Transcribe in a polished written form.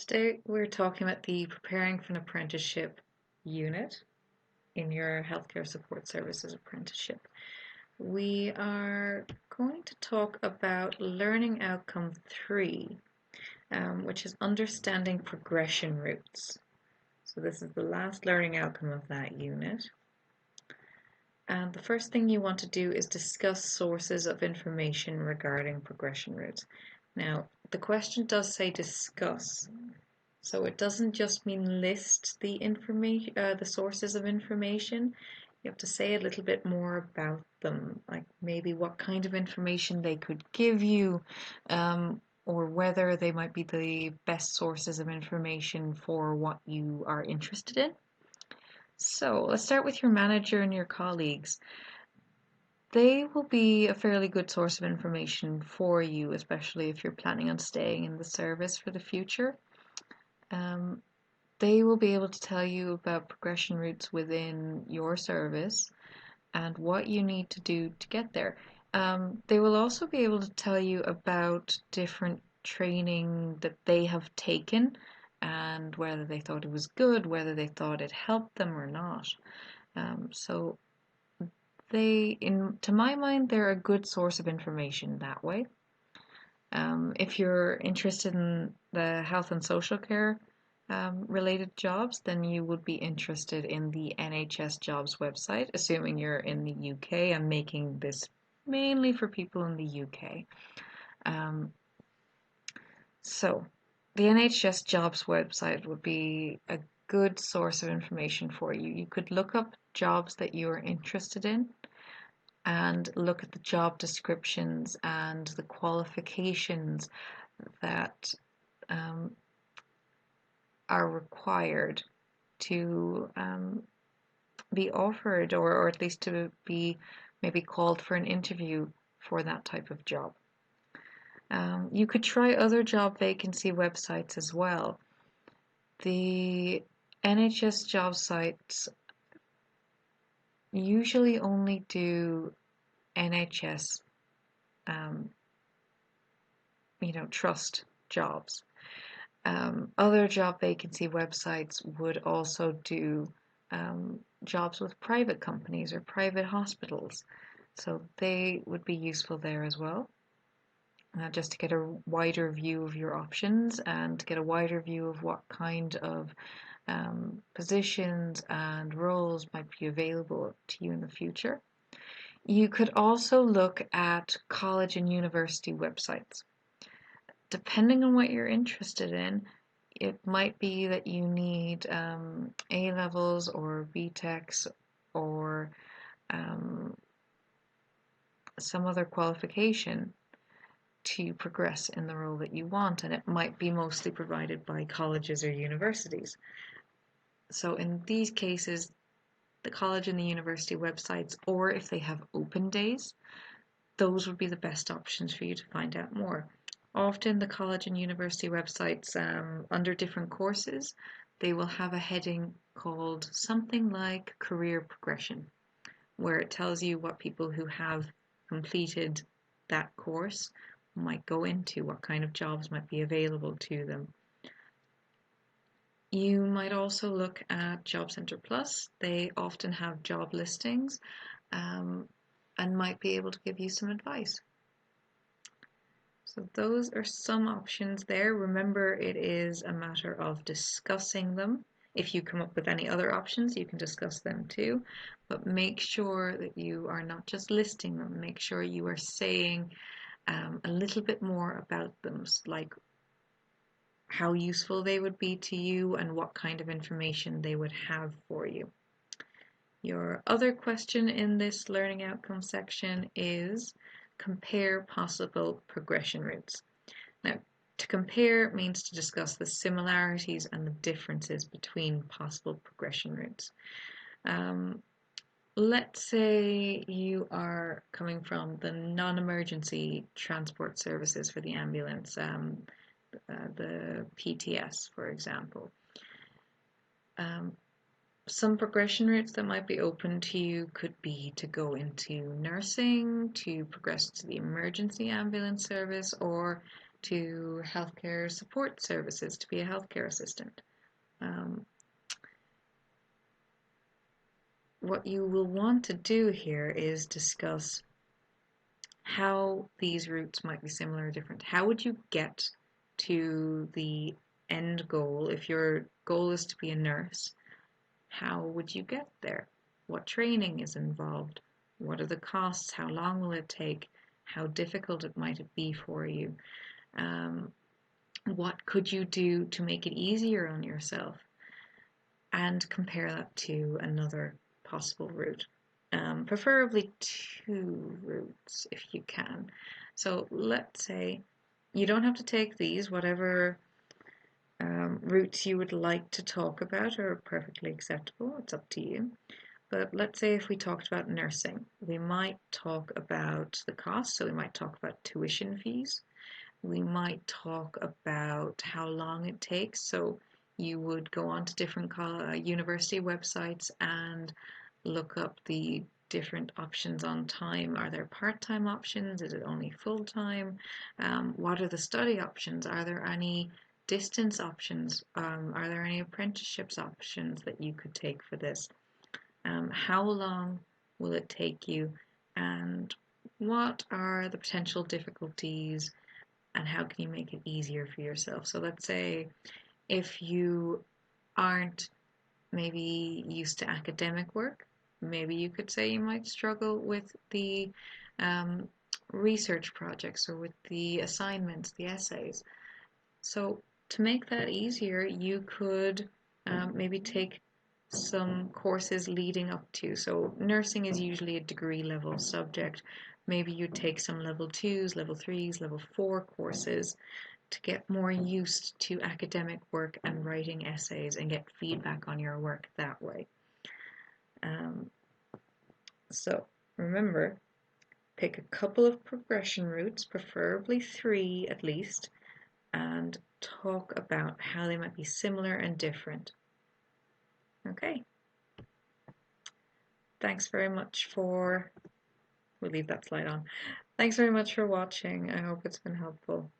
Today we're talking about the Preparing for an Apprenticeship unit in your Healthcare Support Services apprenticeship. We are going to talk about Learning Outcome 3, which is Understanding Progression Routes. So this is the last learning outcome of that unit. And the first thing you want to do is discuss sources of information regarding progression routes. Now, the question does say discuss. So it doesn't just mean list the information, the sources of information. You have to say a little bit more about them, like maybe what kind of information they could give you, or whether they might be the best sources of information for what you are interested in. So let's start with your manager and your colleagues. They will be a fairly good source of information for you, especially if you're planning on staying in the service for the future. They will be able to tell you about progression routes within your service and what you need to do to get there. They will also be able to tell you about different training that they have taken and whether they thought it was good, whether they thought it helped them or not. So to my mind, they're a good source of information that way. If you're interested in the health and social care related jobs, then you would be interested in the NHS jobs website, assuming you're in the UK. I'm making this mainly for people in the UK. So the NHS jobs website would be a good source of information for you. You could look up jobs that you are interested in and look at the job descriptions and the qualifications that are required to be offered, or at least to be maybe called for an interview for that type of job. You could try other job vacancy websites as well. The NHS job sites usually only do NHS, trust jobs. Other job vacancy websites would also do jobs with private companies or private hospitals, so they would be useful there as well, just to get a wider view of your options and to get a wider view of what kind of positions and roles might be available to you in the future. You could also look at college and university websites. Depending on what you're interested in, it might be that you need A-levels or BTECs or some other qualification to progress in the role that you want, and it might be mostly provided by colleges or universities. So in these cases, the college and the university websites, or if they have open days, those would be the best options for you to find out more. Often the college and university websites, under different courses, they will have a heading called something like career progression, where it tells you what people who have completed that course might go into, what kind of jobs might be available to them. You might also look at Job Centre Plus. They often have job listings and might be able to give you some advice. So those are some options there. Remember, it is a matter of discussing them. If you come up with any other options, you can discuss them too, but make sure that you are not just listing them. Make sure you are saying a little bit more about them, like how useful they would be to you and what kind of information they would have for you. Your other question in this learning outcome section is compare possible progression routes. Now, to compare means to discuss the similarities and the differences between possible progression routes. Let's say you are coming from the non-emergency transport services for the ambulance, the PTS, for example. Some progression routes that might be open to you could be to go into nursing, to progress to the emergency ambulance service, or to healthcare support services to be a healthcare assistant. What you will want to do here is discuss how these routes might be similar or different. How would you get to the end goal? If your goal is to be a nurse, how would you get there? What training is involved? What are the costs? How long will it take? How difficult it might be for you? What could you do to make it easier on yourself? And compare that to another possible route. Preferably two routes if you can. So let's say you don't have to take these, whatever routes you would like to talk about are perfectly acceptable, it's up to you. But let's say if we talked about nursing, we might talk about the cost, so we might talk about tuition fees. We might talk about how long it takes, so you would go on to different university websites and look up the different options on time. Are there part-time options? Is it only full-time? What are the study options? Are there any distance options? Are there any apprenticeships options that you could take for this? How long will it take you? And what are the potential difficulties? And how can you make it easier for yourself? So let's say if you aren't maybe used to academic work, maybe you could say you might struggle with the research projects or with the assignments, the essays. So to make that easier, you could maybe take some courses leading up to. So nursing is usually a degree level subject. Maybe you take some level 2s, level 3s, level 4 courses to get more used to academic work and writing essays and get feedback on your work that way. So remember, pick a couple of progression routes, preferably 3 at least, and talk about how they might be similar and different. Okay. Thanks very much for, we'll leave that slide on. Thanks very much for watching. I hope it's been helpful.